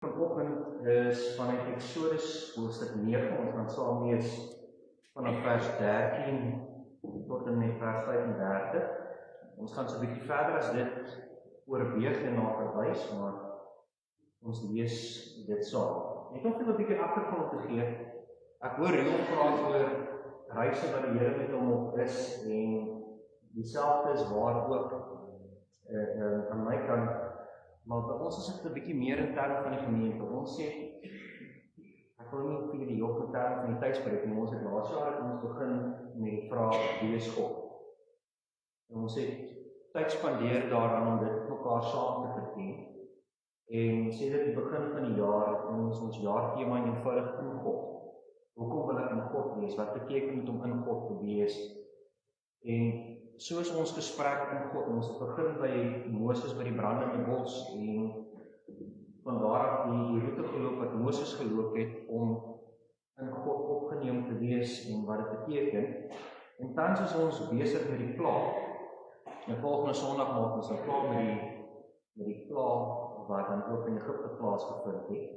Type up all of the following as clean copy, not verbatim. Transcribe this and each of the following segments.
Vanoggend is vanuit Exodus hoofstuk 9, ons gaan saam lees vanaf vers 13 tot en met vers 35. Ons gaan so 'n bietjie verder as dit oorweeg en na verwys, maar ons lees dit saam. Net om vir 'n bietjie agtergrond te gee, ek hoor Rion praat oor reise wat die Here met hom op is, en dieselfde is waar ook aan my kant. Maar by ons is dit 'n bietjie meer in terme van die gemeente. Ons sê, ek wil nie vir die jok in terme van die tydspreek nie, ons het laas jaar het ons begin met die vraag, wie is God? En ons het tyd spandeer daaraan om dit mekaar saam te verken. En sê dit die begin van die jaar, en ons jaarthema eenvoudig in God. Hoekom wil ek in God wees? Wat beteken dit om in God te wees? En so is ons gesprek in God, ons het begin by Moses by die brandende bos, en van daar af die roete geloop wat Moses geloop het, om in God opgeneem te wees, en wat dit beteken. En tans is ons besig met die plaag, en volgende Sondag maak ons dan klaar met die plaag, wat dan ook in Egipte plaasgevind het.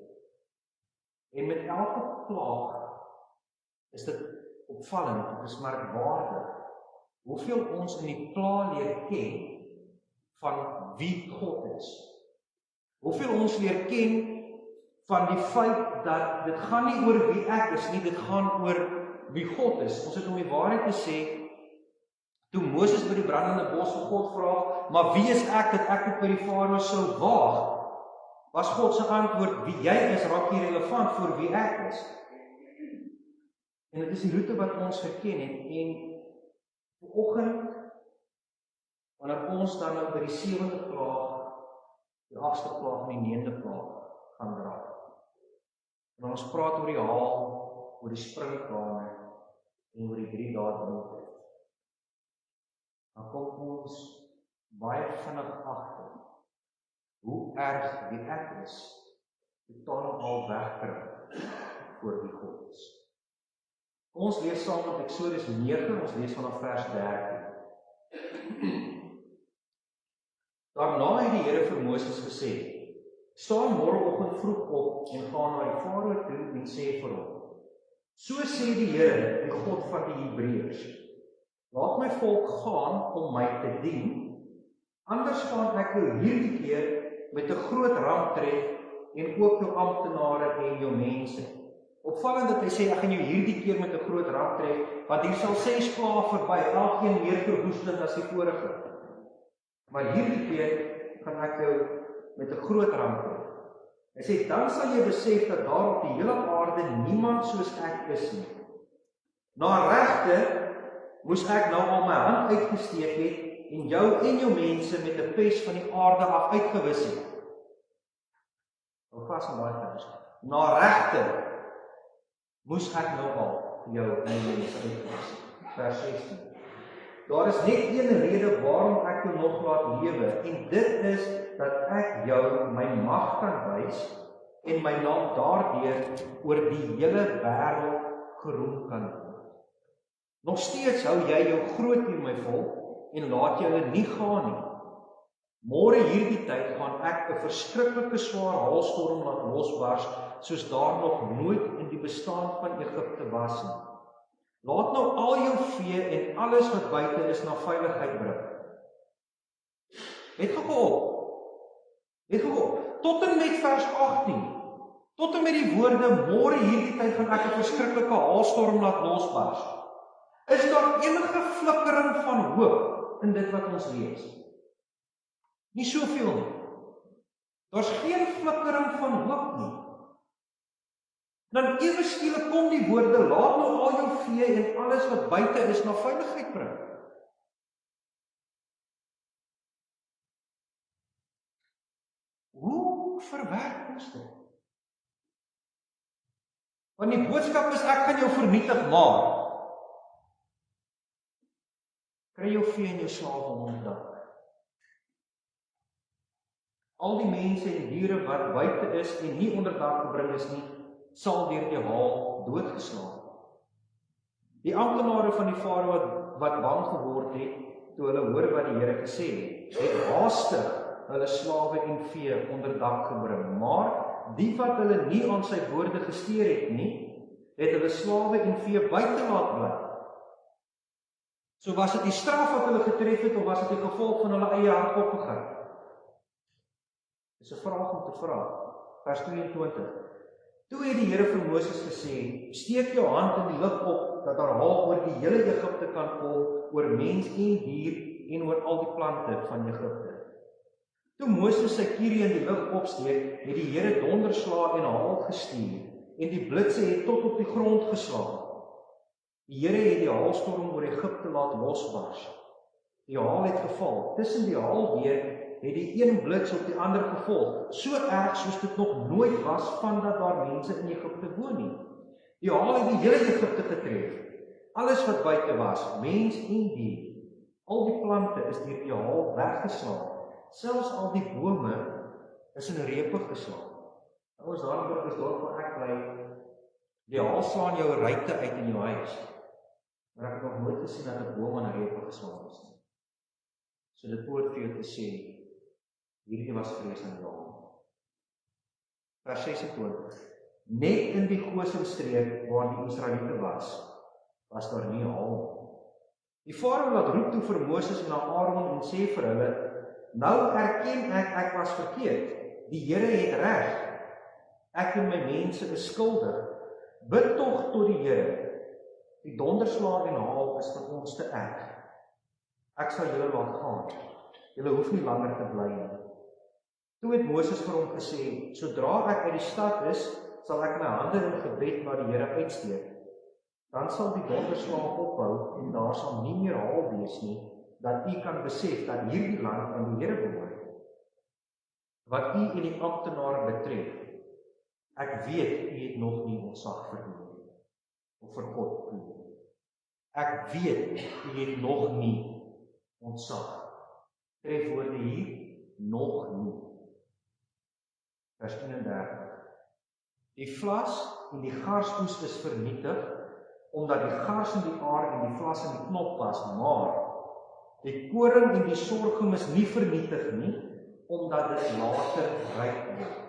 En met elke plaag is dit opvallend, dit is merkwaardig, hoeveel ons in die plaag leer ken van wie God is. Hoeveel ons leer ken van die feit dat dit gaan nie oor wie ek is nie, dit gaan oor wie God is. Ons het om die waarheid te sê, toe Moses by die brandende bos vir God vra, maar wie is ek dat ek by die Farao sou waag? Was God se antwoord, wie jy is, raak hier relevant vir wie ek is. En dit is die roete wat ons geken het, en vanoggend, wanneer ons dan nou by die 7de plaag, die 8ste plaag en die 9de plaag gaan draai. En ons praat oor die haal, oor die springkane en oor die 3 dae droogte. Dan kom ons baie vinnig agter hoe erg wie ek is, totaal al wegkry voor wie God is. Ons lees saam met Exodus 9, ons lees vanaf vers 13. Daarna het die Here vir Moses gesê, staan môreoggend vroeg op en gaan na die Farao toe en sê vir hom, so sê die Here, die God van die Hebreërs, laat my volk gaan om my te dien, anders gaan ek jou hierdie keer met 'n groot ramp tref en ook jou amptenare en jou mense. Opvallend dat hy sê, ek gaan jou hierdie keer met 'n groot ramp tref, want hier sal 6 plaae verby, elkeen meer verwoestend as die vorige. Maar hierdie keer gaan ek jou met 'n groot ramp tref. Hy sê, dan sal jy besef dat daar op die hele aarde niemand soos ek is nie. Na regte moes ek nou al my hand uitgesteek het en jou mense met 'n pes van die aarde af uitgewis het. Hou vas aan daai vers. Na regte moes ek nou al jou mense uitgewis. Vers 16. Daar is net een rede waarom ek jou nog laat lewe, en dit is dat ek jou my mag kan wys en my naam daardeur oor die hele wêreld geroem kan word. Nog steeds hou jy jou groot hier my volk en laat jy hulle nie gaan nie. Môre hierdie tyd gaan ek 'n verskriklike swaar haalstorm laat losbars, soos daar nog nooit in die bestaan van Egipte was nie. Laat nou al jou vee en alles wat buite is na veiligheid bring. Het gekom. Tot en met vers 18. Tot en met die woorde, môre hierdie tyd gaan ek 'n verskriklike haalstorm laat losbars. Is daar enige flikkering van hoop in dit wat ons lees? Nie soveel nie. Daar's geen flikkering van hoop nie. Dan ewe skielik kom die woorde, laat nou al jou vee en alles wat buite is na veiligheid bring. Hoe verwerk ons dit? Want die boodskap is, ek gaan jou vernietig, maar kry jou vee en jou slawe onder dak. Al die mense en diere wat buite is en nie onder dak gebring is nie, sal deur die haal doodgeslaan. Die amptenare van die Farao wat bang geword het, toe hulle hoor wat die Here gesê het haastig hulle slawe en vee onder dak gebring, maar die wat hulle nie aan sy woorde gesteer het nie, het hulle slawe en vee buite laat bly. So was dit die straf wat hulle getref het, of was dit die gevolg van hulle eie hardkoppigheid? Dis 'n vraag om te vra. Vers 22. Toe het die Here vir Moses gesê, steek jou hand in die lug op, dat daar haal oor die hele Egipte kan kom, oor mens en dier, en oor al die plante van Egipte. Toe Moses sy kierie in die lug opsteek, het die Here donderslae en haal gestuur, en die blitse het tot op die grond geslaan. Die Here het die haalstorm oor Egipte laat losbars. Die haal het geval. Tussen die haal deur het die een blits op die ander gevolg, so erg soos dit nog nooit was vandat daar mense in Egipte woon nie. Die haal het die hele Egipte getref. Alles wat buite was, mens en dier, al die plante is deur die haal weggeslaan. Selfs al die bome is in repe geslaan. Ons daaroor is dorp waar ek bly, die haal slaan jou ruitte uit in jou huis. Maar ek het nog nooit gesien dat 'n boom in repe geslaan is nie. So dit hoort vir jou te sê, hierdie was vrees en jaag. Vers 26. Net in die Goshen-streek waar die Israeliete was daar nie haal. Die Farao laat roep toe vir Moses en Aaron en sê vir hulle, nou erken ek was verkeerd. Die Here het reg. Ek en my mense is skuldig. Bid tog tot die Here. Die donderslae en haal is vir ons te erg. Ek sal julle laat gaan. Julle hoef nie langer te bly nie. Toe het Moses vir hom gesê, sodra ek uit die stad is, sal ek my hande in gebed na die Here uitsteek. Dan sal die donderslae ophou en daar sal nie meer haal wees nie, dat u kan besef dat hierdie land aan die Here behoort. Wat u en die amptenare betref, ek weet u het nog nie ontzag vir u of vir God nie. Ek weet u het nog nie ontzag. Trefwoorde hier, nog nie. Vers 31. Die vlas en die garsoes is vernietig, omdat die gars in die aar en die vlas in die knop was, maar die koring en die sorghum is nie vernietig nie, omdat dit later ryp word.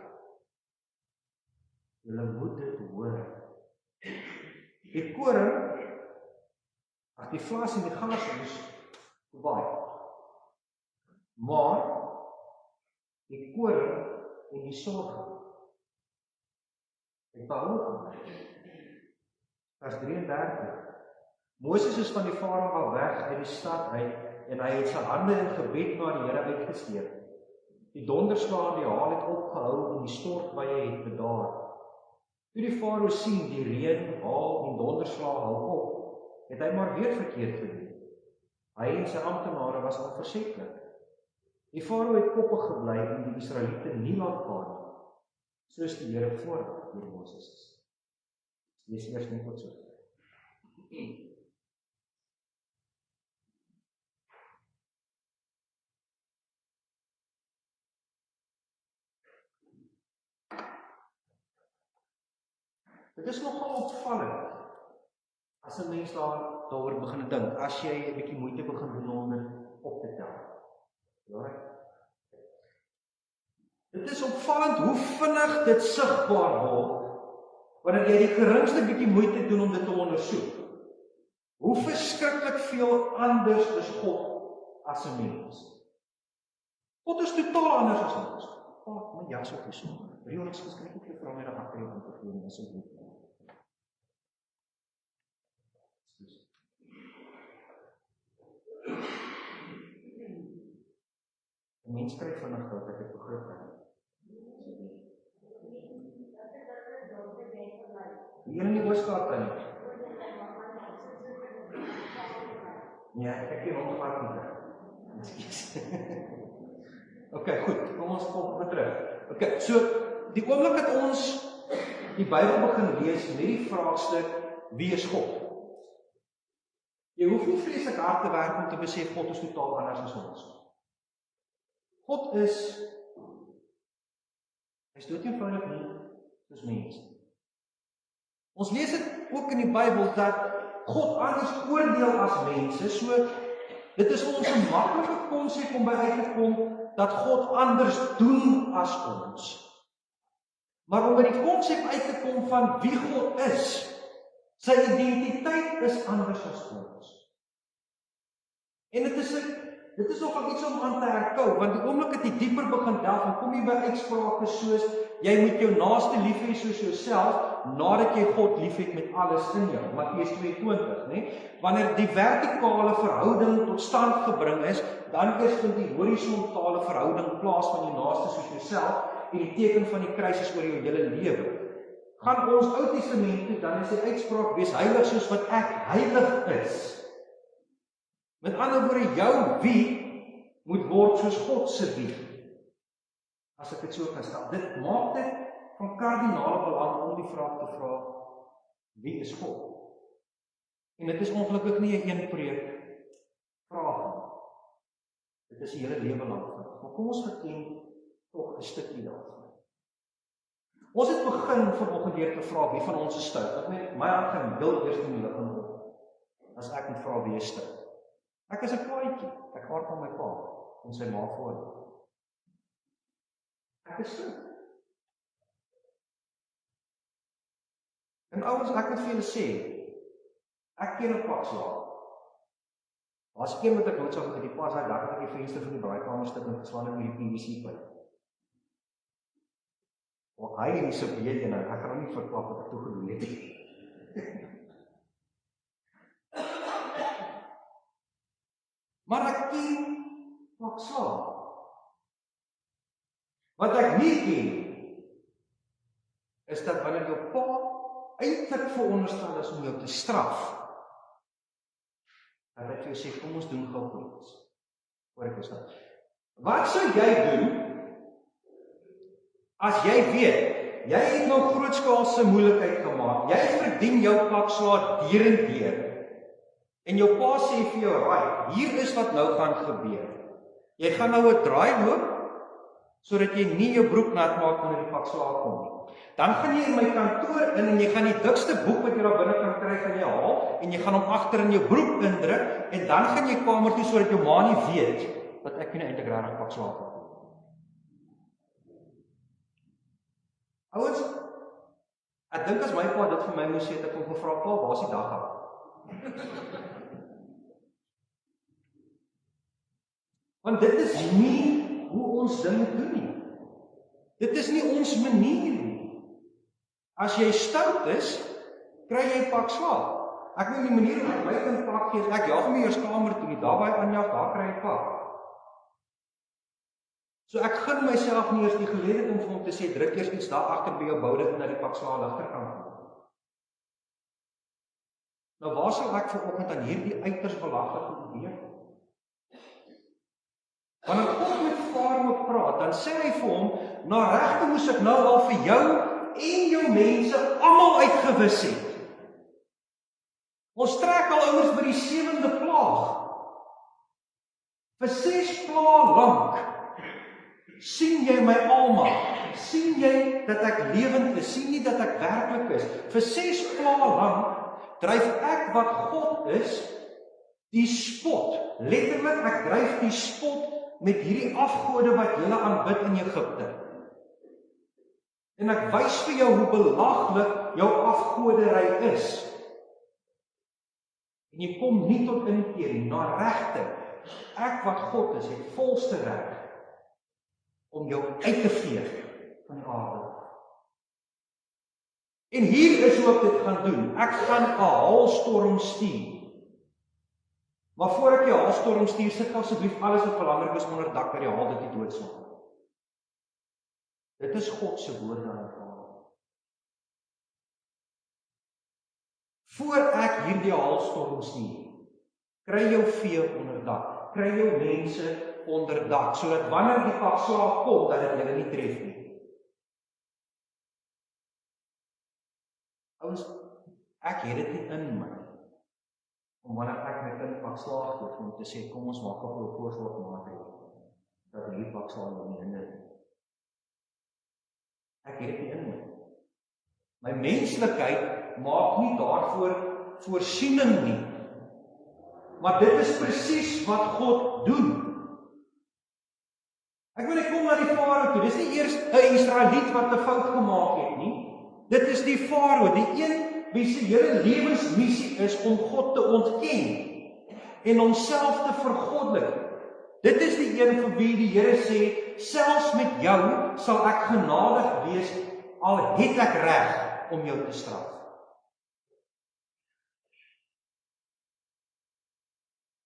Julle moet dit hoor. Die koring, die vlas en die garsoes, baie. Maar die koring en die sorghum, het behou. Vers 33. Moses is van die Farao af weg uit die stad uit, en hy het sy hande in gebed na die Here uitgesteek. Die donderslae en die haal het opgehou en die stortbuie het bedaar. Toe die Farao sien die reën, haal en donderslae hou op, het hy maar weer verkeerd gedoen. Hy en sy amptenare was onversetlik. Die Farao het koppig gebly en die Israeliete nie laat gaan nie, soos die Here voor deur Moses is. Lees eers net wat so. Dit is nogal opvallend as 'n mens daaroor begin dink, as jy 'n bietjie moeite begin doen om dit op te tel. Ja. Dit is opvallend hoe vinnig dit sigbaar word wanneer jy die geringste bietjie moeite doen om dit te ondersoek. Hoe verskriklik veel anders is God as 'n mens. God is totaal anders as ons. My jas op hierso. Rio is geskryf vir vra my daar agter om te voel asseblief. Mens skryf vinnig dat ek het begrip het. Die ene in die Ooskaap dan nie. Ja, ek het hom gehad nie. Ok, goed, kom ons volg weer terug. Ok, so, die oomblik dat ons die Bybel begin lees met die vraagstuk, wie is God? Jy hoef nie vreeslik hard te werk om te besef God is totaal anders as ons. God is dood eenvoudig nie soos mens. Ons lees dit ook in die Bybel dat God anders oordeel as mense, so dit is ons 'n maklike konsep om by uit te kom dat God anders doen as ons. Maar om by die konsep uit te kom van wie God is, sy identiteit is anders as ons. En dit is nogal iets om aan te herkou, want die oomblik dat jy dieper begin delf, dan kom jy by uitsprake soos, jy moet jou naaste lief hê soos jouself, nadat jy God lief het met alles in jou, Matteus 22, né? Wanneer die vertikale verhouding tot stand gebring is, dan eers vind die horisontale verhouding plaas van jou naaste soos jouself, en die teken van die kruis is oor jou hele lewe. Gaan ons Ou Testament toe, dan is die uitspraak, wees heilig soos wat ek heilig is. Met ander woorde, jou wie moet word soos God se wie. As ek dit so kan stel. Dit maak dit van kardinale belang om die vraag te vra, wie is God? En dit is ongelukkig nie 'n een preek vraag nie. Dit is 'n hele lewe lank vraag. Maar kom ons verken tog 'n stukkie daarvan. Ons het begin vanoggend deur te vra wie van ons is stout. Ek weet, my hart gaan heel eers in die lig op as ek moet vra wie is stout. Ek is 'n paadjie. Ek gaan van my pa en sy ma voor. Ek is stout. En ouens, ek moet vir julle sê, ek ken 'n pak slaap. As keer wat ek noodsaaklike die pas uit, dan het ek die venster van die braaikamer stuk en geslaan met die PVC-pyp. Of hy nie so weet en ek gaan nie verklap wat ek toe gedoen het nie. Maar ek ken pak slaap. Wat ek nie ken, is dat wanneer jou pa eintlik veronderstel is om jou te straf, dat ek vir jou sê, kom ons doen gou iets. Hoor ek verstaan. Wat sou jy doen, as jy weet, jy het nou grootskaalse moeilikheid gemaak, jy verdien jou pak slaag deur en deur, en jou pa sê vir jou, right, hier is wat nou gaan gebeur. Jy gaan nou 'n draai loop, sodat jy nie jou broek nat maak wanneer die pak slaag kom nie. Dan gaan jy in my kantoor in en jy gaan die dikste boek wat jy daar binne kan kry van jy haal en jy gaan hom agter in jou broek indruk en dan gaan jy kamer toe sodat jou ma nie weet dat ek nie eintlik regtig pak slaag het. Ouens, ek dink as my pa dit vir my moes sê, het ek hom gevra, pa, waar is die dag af? Want dit is nie hoe ons dinge doen nie. Dit is nie ons manier nie. As jy stout is, kry jy pak slaag. Ek weet die manier hoe my kind pak gee, ek jaag my eers kamer toe nie, daar by aanjaag, daar kry ek pak. So ek gun myself nie eers die geleentheid om vir hom te sê, druk eers iets daar agter by jou boude en dat die pak slaag ligter kan kom. Nou waar sal ek vanoggend aan hierdie uiters belaglike idee? Wanneer God met Farao praat, dan sê hy vir hom, na regte moes ek nou al vir jou en jou mense almal uitgewis het. Ons trek al ouers by die 7de plaag. Vir 6 plae lank sien jy my almal. Sien jy dat ek lewend is? Sien jy dat ek werklik is? Vir 6 plae lank dryf ek wat God is, die spot. Letterlik, ek dryf die spot met hierdie afgode wat julle aanbid in Egipte. En ek wys vir jou hoe belaglik jou afgodery is. En jy kom nie tot inkeer nie, na regte. Ek wat God is, het volste reg om jou uit te vee van die aarde. En hier is hoe ek dit gaan doen. Ek gaan 'n haalstorm stuur. Maar voor ek die haalstorm stuur, sit asseblief alles wat belangrik is onder dak by die haal dit nie doodslaan. Dit is God se woorde aan ons. Voor ek hierdie haalstorm stuur, kry jou vee onder dak, kry jou mense onder dak, sodat wanneer die pak slaag kom, dat dit julle nie tref nie. Ouens, ek het dit nie in my, om wanneer ek my kind pak slaag doet, om te sê, kom ons maak op jou voorsorgmaatregels, dat die pak slaag nie hinder nie. Ek het dit nie in my. My menslikheid maak nie daarvoor voorsiening nie. Maar dit is presies wat God doen. Ek wil net kom na die Farao toe. Dis nie eers 'n Israeliet wat 'n fout gemaak het nie. Dit is die Farao, die een wie se hele lewensmissie is om God te ontken en homself te vergoddelik. Dit is die een vir wie die Here sê, selfs met jou sal ek genadig wees, al het ek reg om jou te straf.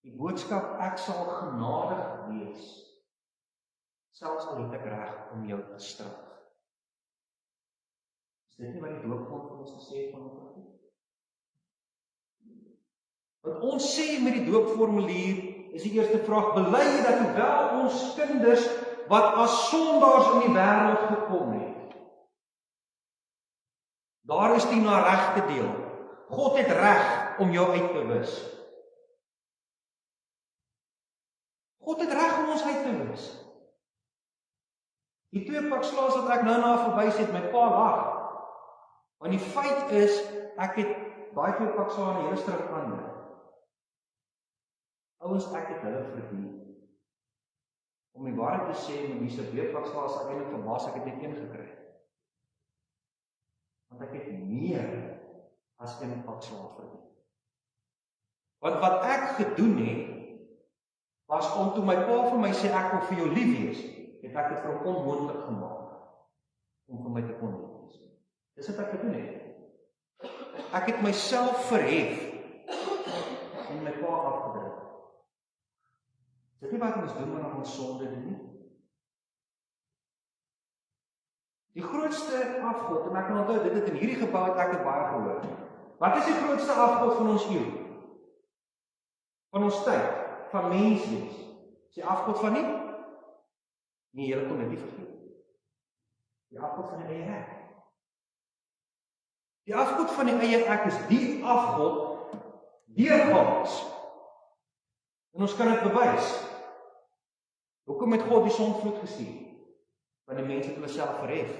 Die boodskap, ek sal genadig wees, selfs al het ek reg om jou te straf. Is dit nie wat die doopgrond vir ons gesê het van ons? Want ons sê met die doopformulier, is die eerste vraag, bely dat hoewel ons kinders wat as sondaars in die wêreld gekom het, daar is die na regte deel. God het reg om jou uit te wis. God het reg om ons uit te wis. Die 2 pak slaas wat ek nou na verwys het, my pa lag. Want die feit is, ek het daai 2 pak slaas in die hele strik ander. Ouens, ek het hulle verdien. Om die waarheid te sê, met die se 2 pak slaas ek eintlik verbaas, ek het net 1 gekry. Want ek het meer as 1 pak slaas verdien. Want wat ek gedoen het, was om toe my pa vir my sê, ek wil vir jou lief wees, het ek dit vir hom onmoontlik gemaak, om vir my te kon lief wees. Dis wat ek gedoen het. Ek het myself verhef, en my pa afgedruk. Dit nie wat ons doen wanneer ons sonde doen nie. Die grootste afgod, en ek kan onthou, dit het in hierdie gebou het ek het baie gehoor. Wat is die grootste afgod van ons eeu? Van ons tyd? Van menswees? Is die afgod van nie? Nee, julle kon dit nie vergeet. Die afgod van die eie ek. Die afgod van die eie ek is die afgod deurgaans. En ons kan dit bewys. Hoekom het God die sondvloed gestuur? Want die mense het hulle self verhef.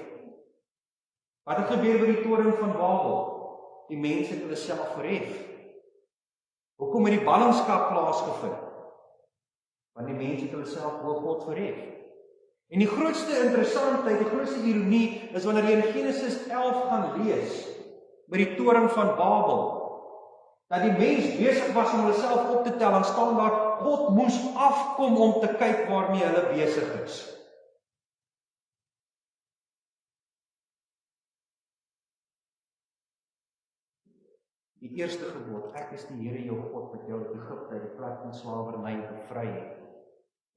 Wat het gebeur by die toring van Babel? Die mense het hulle self verhef. Hoekom het die ballingskap plaasgevind? Want die mense het hulle self oor God verhef. En die grootste interessantheid, die grootste ironie, is wanneer jy in Genesis 11 gaan lees, by die toring van Babel, dat die mens besig was om hulle self op te tel, en staan daar, God moes afkom om te kyk waarmee hulle besig is. Die eerste gebod, ek is die Here jou God wat jou uit Egipte uit die plek van slawerny bevry het.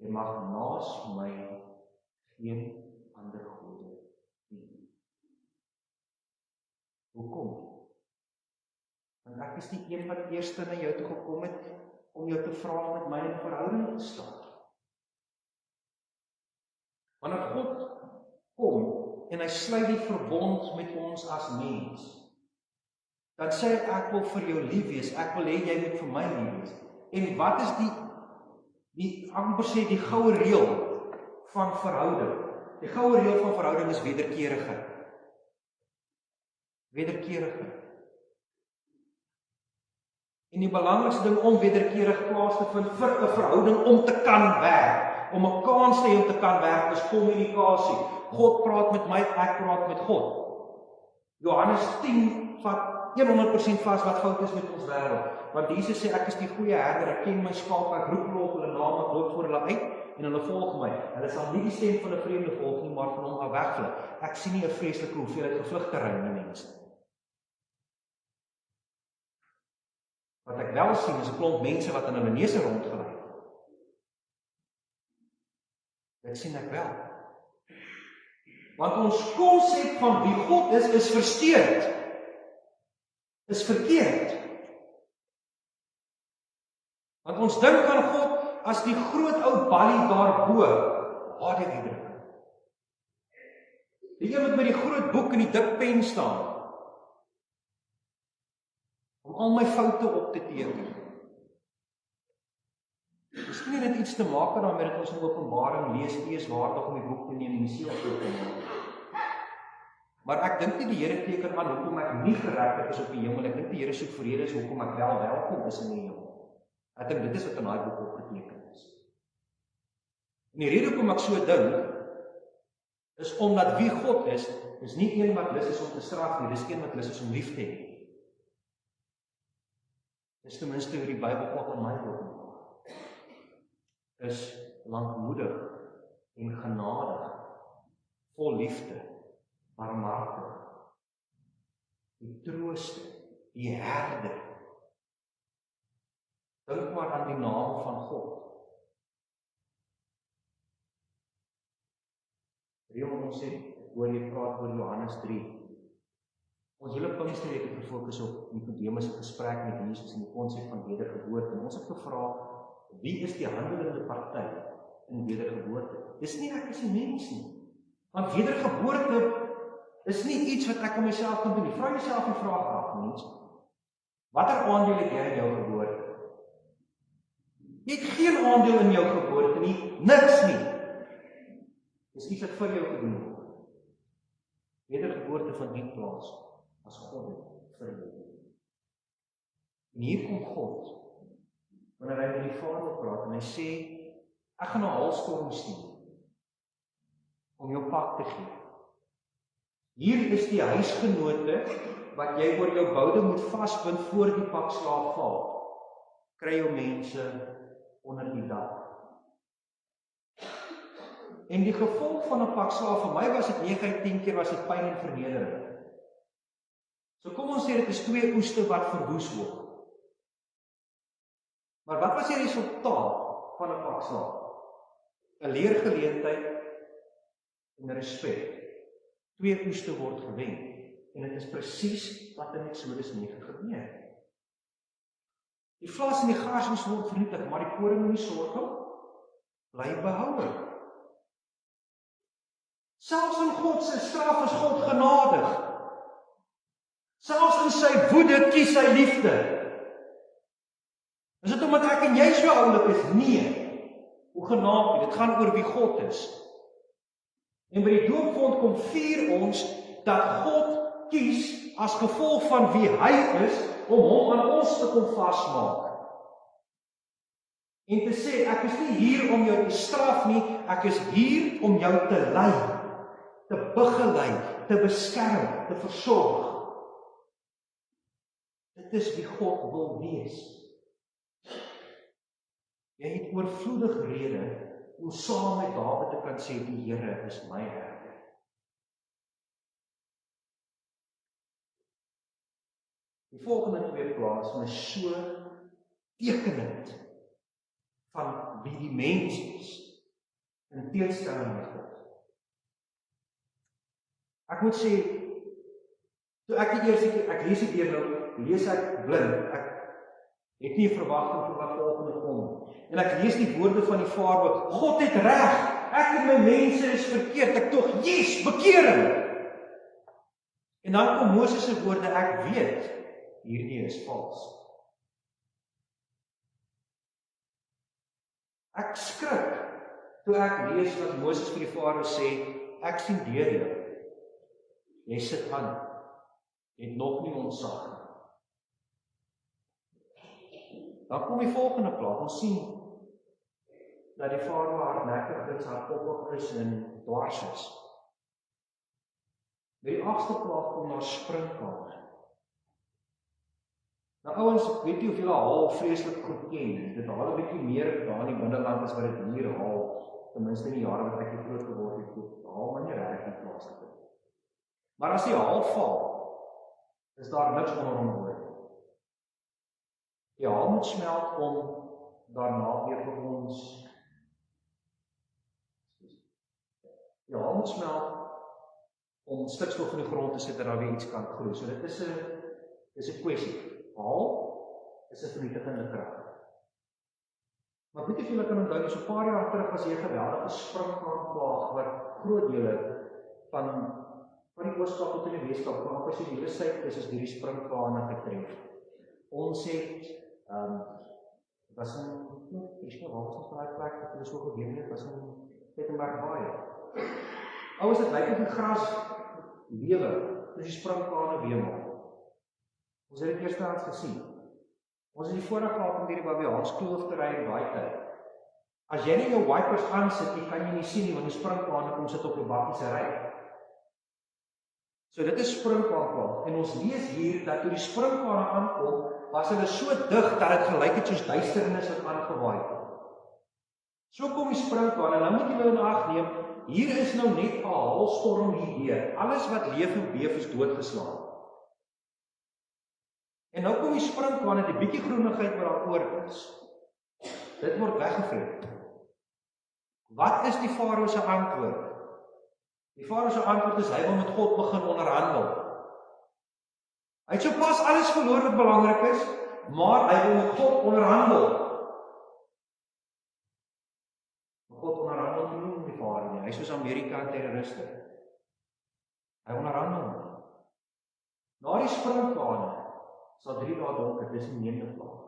Jy mag naas my geen ander gode dien. Hoekom? Want ek is die een wat eerste na jou toe gekom het om jou te vra om met my in verhouding te staan. Wanneer God kom en hy sluit die verbond met ons as mens, dan sê hy, ek wil vir jou lief wees, ek wil hê jy moet vir my lief wees. En wat is amper sê die goue reël van verhouding? Die goue reël van verhouding is wederkerigheid. Wederkerigheid. En die belangrikste ding om wederkerig plaas te vind vir 'n verhouding om te kan werk, om 'n kans te hê om te kan werk, is kommunikasie. God praat met my, ek praat met God. Johannes 10 vat 100% vas wat fout is met ons wêreld. Want Jesus sê, ek is die goeie herder, ek ken my skape, ek roep hulle op hulle naam, ek loop voor hulle uit, en hulle volg my. Hulle sal nie die stem van 'n vreemde volg nie, maar van hom af wegvlug. Ek sien nie 'n vreeslike hoeveelheid gevlugte reine mense. Wat ek wel sien, is 'n klomp mense wat in hulle neuse rondgelei. Dit sien ek wel. Want ons konsep van wie God is versteurd. Is verkeerd. Want ons dink aan God as die groot ou ballie daarbo, HD-uitdrukking. Die een met die groot boek en die dik pen staan, om al my foute op te teken. Miskien het dit iets te maak daarmee dat ons in Openbaring lees, U is waardig om die boek te neem en die seël oop te maak. Maar ek dink nie die Here teken aan hoekom ek nie geregtig is op die hemel. Ek dink die Here soek vrede is hoekom ek wel welkom is in die hemel. Ek dink dit is wat in daai boek opgeteken is. En die rede hoekom ek so dink, is omdat wie God is nie een wat lus is om te straf nie, dis een wat lus is om lief te hê. Dis ten minste hoe die Bybel ook aan my openbaar. Is lankmoedig en genadig, vol liefde, barmhartig, die trooster, die herder. Dink maar aan die naam van God. Ons sê, hoor jy praat oor Johannes 3. Ons hele Pinksterweek het gefokus op Nicodemus se gesprek met Jesus en die konsep van wedergeboorte. En ons het gevra, wie is die handelende party in wedergeboorte? Dis nie ek as 'n mens nie. Want wedergeboorte is nie iets wat ek aan myself kan doen nie. Vra jouself die vraag af, mens. Watter aandeel het jy in jou geboorte? Jy het geen aandeel in jou geboorte nie, niks nie. Dis iets wat vir jou gedoen word. Wedergeboorte van die plaas as God het vir jou. En hier kom God, wanneer hy met die Vader praat en hy sê, ek gaan 'n haalstorm stuur om jou pak te gee. Hier is die huisgenote wat jy oor jou boude moet vasbind voor die pakslaaf val. Kry jou mense onder die dak. En die gevolg van 'n pakslaaf vir my was dit 9 uit 10 keer was dit pyn en vernedering. So kom ons sê dit is 2 oeste wat verwoes word. Maar wat was die resultaat van 'n pakslaaf? 'n leergeleentheid en respek. 2 oeste word gewen. En dit is presies wat in Eksodus 9 gebeur. Die vlas en die garsings word vernietig, maar die koring en die sorghum bly behoue. Selfs in God se straf is God genadig. Selfs in sy woede kies hy liefde. Is dit omdat ek en jy so oulik is? Nee. Hoe genaamd nie, dit gaan oor wie God is. En by die doopvond kom vier ons dat God kies as gevolg van wie hy is om hom aan ons te kom vasmaak. En te sê, ek is nie hier om jou te straf nie, ek is hier om jou te lei, te begelei, te beskerm, te versorg. Dit is wie God wil wees. Jy het oorvloedig rede om saam met Dawid te kan sê, die Here is my herder. Die volgende 2 plaas is so tekenend van wie die mens is, in teenstelling met God. Ek moet sê, toe ek die eerste keer, ek lees die deur nou, lees ek blind, ek het nie verwagting vir wat volgende kom. En ek lees die woorde van die Vader, God het reg, ek en my mense is verkeerd, ek tog, yes, bekering. En dan kom Moses se woorde, ek weet, hierdie is vals. Ek skrik, toe ek lees wat Moses vir die Vader sê, ek sien deur jou, jy sit aan, jy het nog nie ontsag nie. Dan kom die volgende plaas, ons sien, dat die Vader hardnekkig is, hardkoppig is en dwars is. By die 8ste plaas kom daar springkamer. Nou ouens, ek weet nie of julle haal vreeslik goed ken, dit haal 'n bietjie meer daar in die binneland as wat dit hier haal, ten minste in die jare wat ek hier groot geword het, haal maar nie regtig die plaas te doen. Maar as die haal val, is daar niks onder hom. Die haal moet smelt om daarna weer vir ons moet smelt om stikstof in die grond te sit en daar weer iets kan groei. So dit is 'n kwessie. Haal is 'n vernietigende krag. Maar weet jy of julle kan onthou, so 'n paar jaar terug was hier 'n geweldige springkaanplaag wat groot dele van die Oos-Kaap tot in die Wes-Kaap, maar op die hele suid is deur die springkaane getref. Ons het was in waar was ons daai plek wat hulle so gebeur het, was in Pietermaritzburg. Ouers, dit lyk of die gras lewe, dis die springkane wemel. Ons het dit eerstehands gesien. Ons het die voorreg gehad om hierdie Babiaans kloof te ry in daai tyd. As jy nie jou wipers aansit, jy kan jy nie sien nie, want die sprinkane kom sit op jou bakkie se ry. So dit is sprinkhaanplaag. En ons lees hier dat toe die sprinkane aankom, was hulle so dig dat dit gelyk het soos duisternis wat aangewaai het. So kom die sprinkane, en nou moet jy nou in ag neem, hier is nou net 'n haalstorm hierdeur. Alles wat leef en beef is doodgeslaan. En nou kom die sprinkane, die bietjie groenigheid wat daar oor is. Dit word weggevreet. Wat is die Farao se antwoord? Die Farao se antwoord is hy wil met God begin onderhandel. Hy het sopas alles verloor wat belangrik is, maar hy wil met God onderhandel. God onderhandel nie met die Farao nie. Hy is soos Amerika en terroriste. Hy onderhandel. Na die sprinkane sal 3 dae donker, dis die 9de plaag.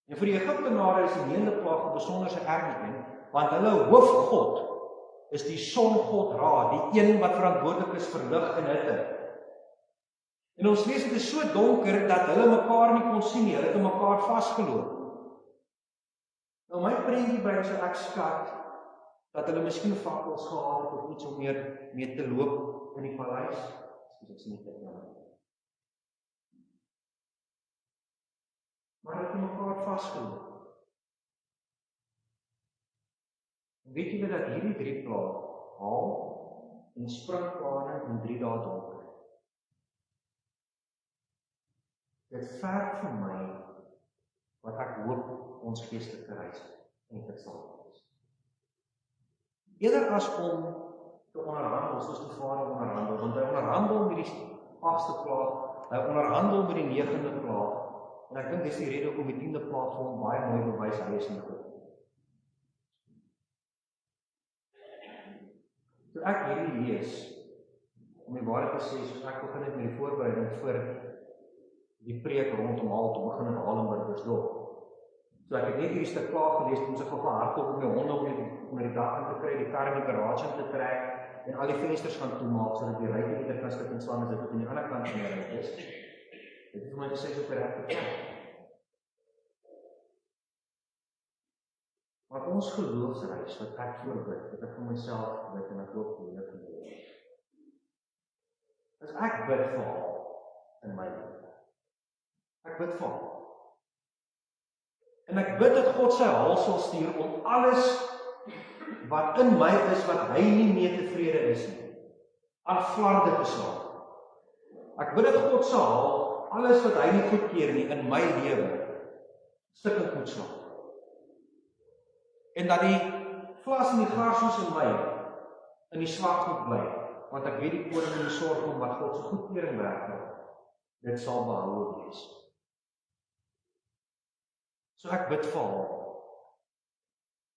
En vir die Egiptenare is die 9de plaag 'n besonderse erge een, want hulle hoofgod is die songod Ra, die een wat verantwoordelik is vir lig en hitte. En ons lees dit is so donker dat hulle mekaar nie kon sien nie, hulle het mekaar vasgeloop. Nou my prentjie bring so ek skat dat hulle miskien fakkels gehad het of iets om mee te loop in die paleis. Ek sien nie dit nou. Maar hulle het mekaar vasgeloop. Weet julle dat hierdie 3 plaag, haal en sprinkane in 3 dae donker. Dit verg vir my wat ek hoop ons geestelike reis en dit sal wees. Eerder as om te onderhandel soos die Farao onderhandel, want hy onderhandel met die 8ste plaag, hy onderhandel met die 9de plaag, en ek dink dis die rede hoekom die 10de plaag vir hom baie mooi bewys hy is nie goed. Toe ek hierdie lees, om die waarheid te sê, soos ek begin het met die voorbereiding vir die preek rondom haal, toe begin in Halenburgersdorp. So ek het net hierdie stuk klaar gelees, om sy gehardop om my honde om die dak in te kry, die kar in die garage in te trek, en al die vensters gaan toemaak, sodat die ruit nie kan stuk en slaan, as dit op die ander kant van die ruit is. Dit is my gesê op die regte plek. Maar ons geloofsreis, wat ek voorbid, wat ek vir myself bid, en ek loop die hele geloofs. As ek bid vir haar in my lewe. Ek bid vir haar. En ek bid dat God sy haal sal stuur om alles wat in my is, wat hy nie mee tevrede is nie, aan flarde te slaan. Ek bid dat God sal haal alles wat hy nie goedkeur nie in my lewe, stukkend moet slaan. En dat die vlas en die gaarsoes in my in die swak moet bly, want ek weet die koning en die sorg om wat God se goedkeuring werk, dit sal behou wees. So ek bid vir haar.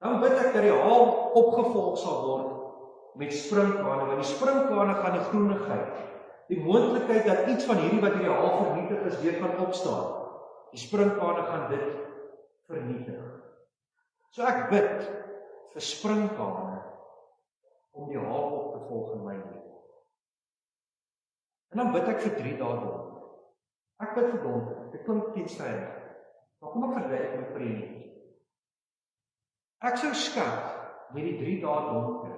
Dan bid ek dat die haal opgevolg sal word met sprinkane, want die sprinkane gaan die groenigheid, die moontlikheid dat iets van hierdie wat hierdie haal vernietig is, weer gaan opstaan. Die sprinkane gaan dit vernietig. So ek bid vir sprinkane om die haal op te volg in my lewe. En dan bid ek vir 3 dae donker. Ek bid vir donker, dit klink teenstrydig. Maar kom ek verduidelik my prentjie. Ek sou skat met die 3 dae donker,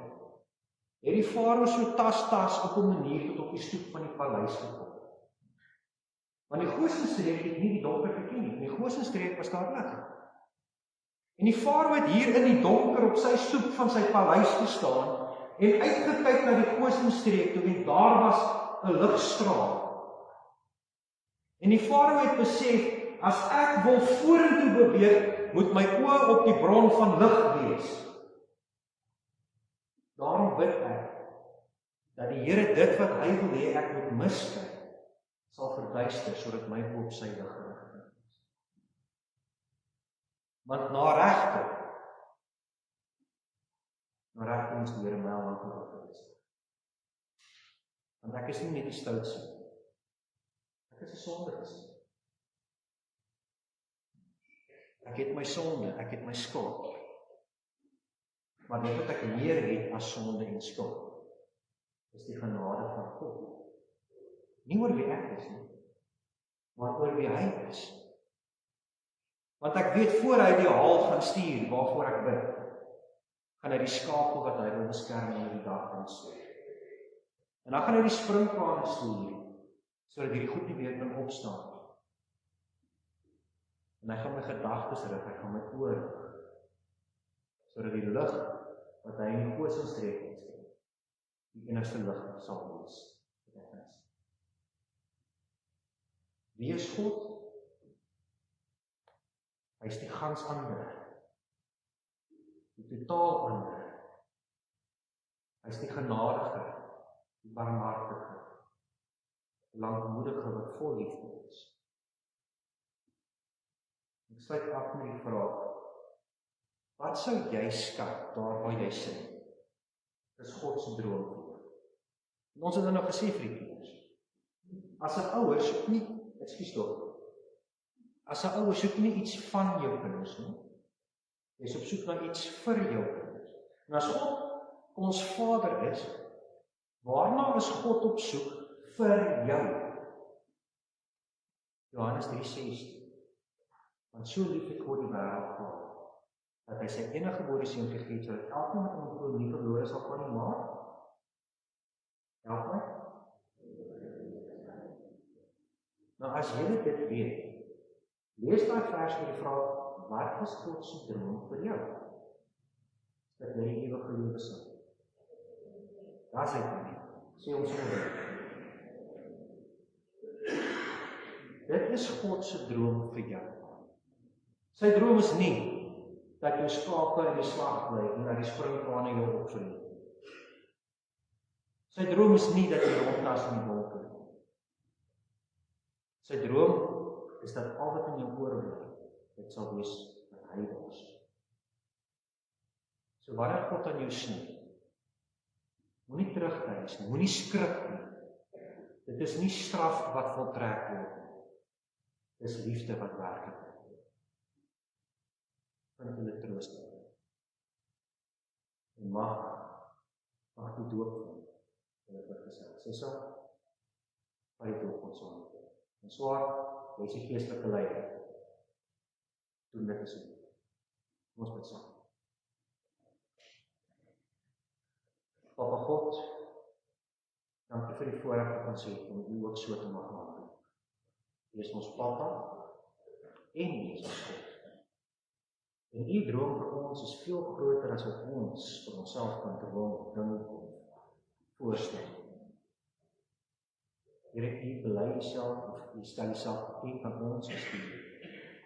het die Farao so tas op 'n manier tot op die stoep van die paleis gekom. Want die Gosenstreek het nie die donker geken nie. In die Gosenstreek was daar lig. En die Farao het hier in die donker op sy stoep van sy paleis gestaan en uitgekyk na die Gosenstreek toe en daar was 'n ligstraal. En die Farao het besef, as ek wil vorentoe beweeg, moet my oë op die bron van lig wees. Daarom bid ek, dat die Here dit wat hy wil hê ek moet miskyk, sal verduister, sodat my oë op sy lig gerig is. Want na regte moes die Here my al lank verduister. Want ek is nie net die stoutste, ek is 'n sondige. Ek het my sonde, ek het my skuld. Maar dit wat ek meer het as sonde en skuld, is die genade van God. Nie oor wie ek is nie, maar oor wie hy is. Want ek weet voor hy die haal gaan stuur, waarvoor ek bid, gaan hy die skape wat hy wil beskerm in die dag kan stuur. En dan gaan hy die springkane stuur, sodat hierdie goed nie weer kan opstaan. En hy gaan my gedagtes rig, hy gaan my oor rig, sodat die lig wat hy in die kosmosstreek het, die enigste lig sal wees. Wie is God? Hy is die gans ander, die totaal ander. Hy is die genadige, die barmhartige, die lankmoedige wat vol liefde is. Ek sluit af met die vraag, wat sou jy skat daar waar jy sit? Dis God se droom vir jou. En ons het nou gesê vir die kinders, as 'n ouer soek nie, ekskuus tog, as 'n ouer soek nie iets van jou kinders nie, jy is op soek na iets vir jou kinders. En as God ons Vader is, waarna is God op soek vir jou? Johannes 3:16. Want so lief het God die wêreld gehad, dat hy sy enige gebore seun gegee het, sodat elkeen wat hom glo nie verlore sal gaan nie, maar help my. Nou as jy dit weet, lees daai vers met die vraag, wat is God se droom vir jou? Dat jy die ewige lewe sal. Daar sê hy, sê ons oor. Dit is God se droom vir jou. Sy droom is nie dat jou skape in die slag bly en dat die springkane jou opvreet. Sy droom is nie dat jy rondtas in die wolke nie. Sy droom is dat al wat in jou oorbly, dit sal wees wat hy was. So wanneer God aan jou sny, moenie terugwys nie, moenie skrik nie. Dit is nie straf wat voltrek word nie. Dis liefde wat werklik word. Vind hulle troos daarin. En mag die doop van hulle wat gesê. Sê so, maar die doop ons aan. En swaar, jy is die geestelike leier. Doen dit asseblief. Ons bid saam. Papa God, dankie vir die voorreg wat ons het om U ook so te mag handel. U is ons Papa en U is ons God. En U droom vir ons is veel groter as wat ons vir onsself kan dink voorstel. Here, U bely Uself, of U stel Uself bekend aan ons as die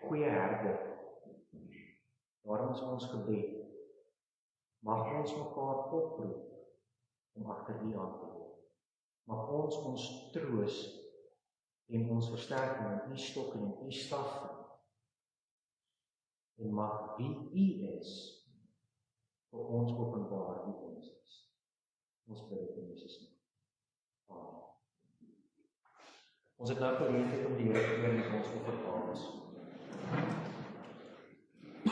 goeie herder. Daarom is ons gebed, mag ons mekaar oproep om agter U aan te loop. Mag ons troos en ons versterking in U stok en in U staf vind. En mag wie U is vir ons openbaar wie ons is. Ons bid dit in Jesus naam. Amen. Ons het nou geleentheid om die Here te eer met ons offergawe.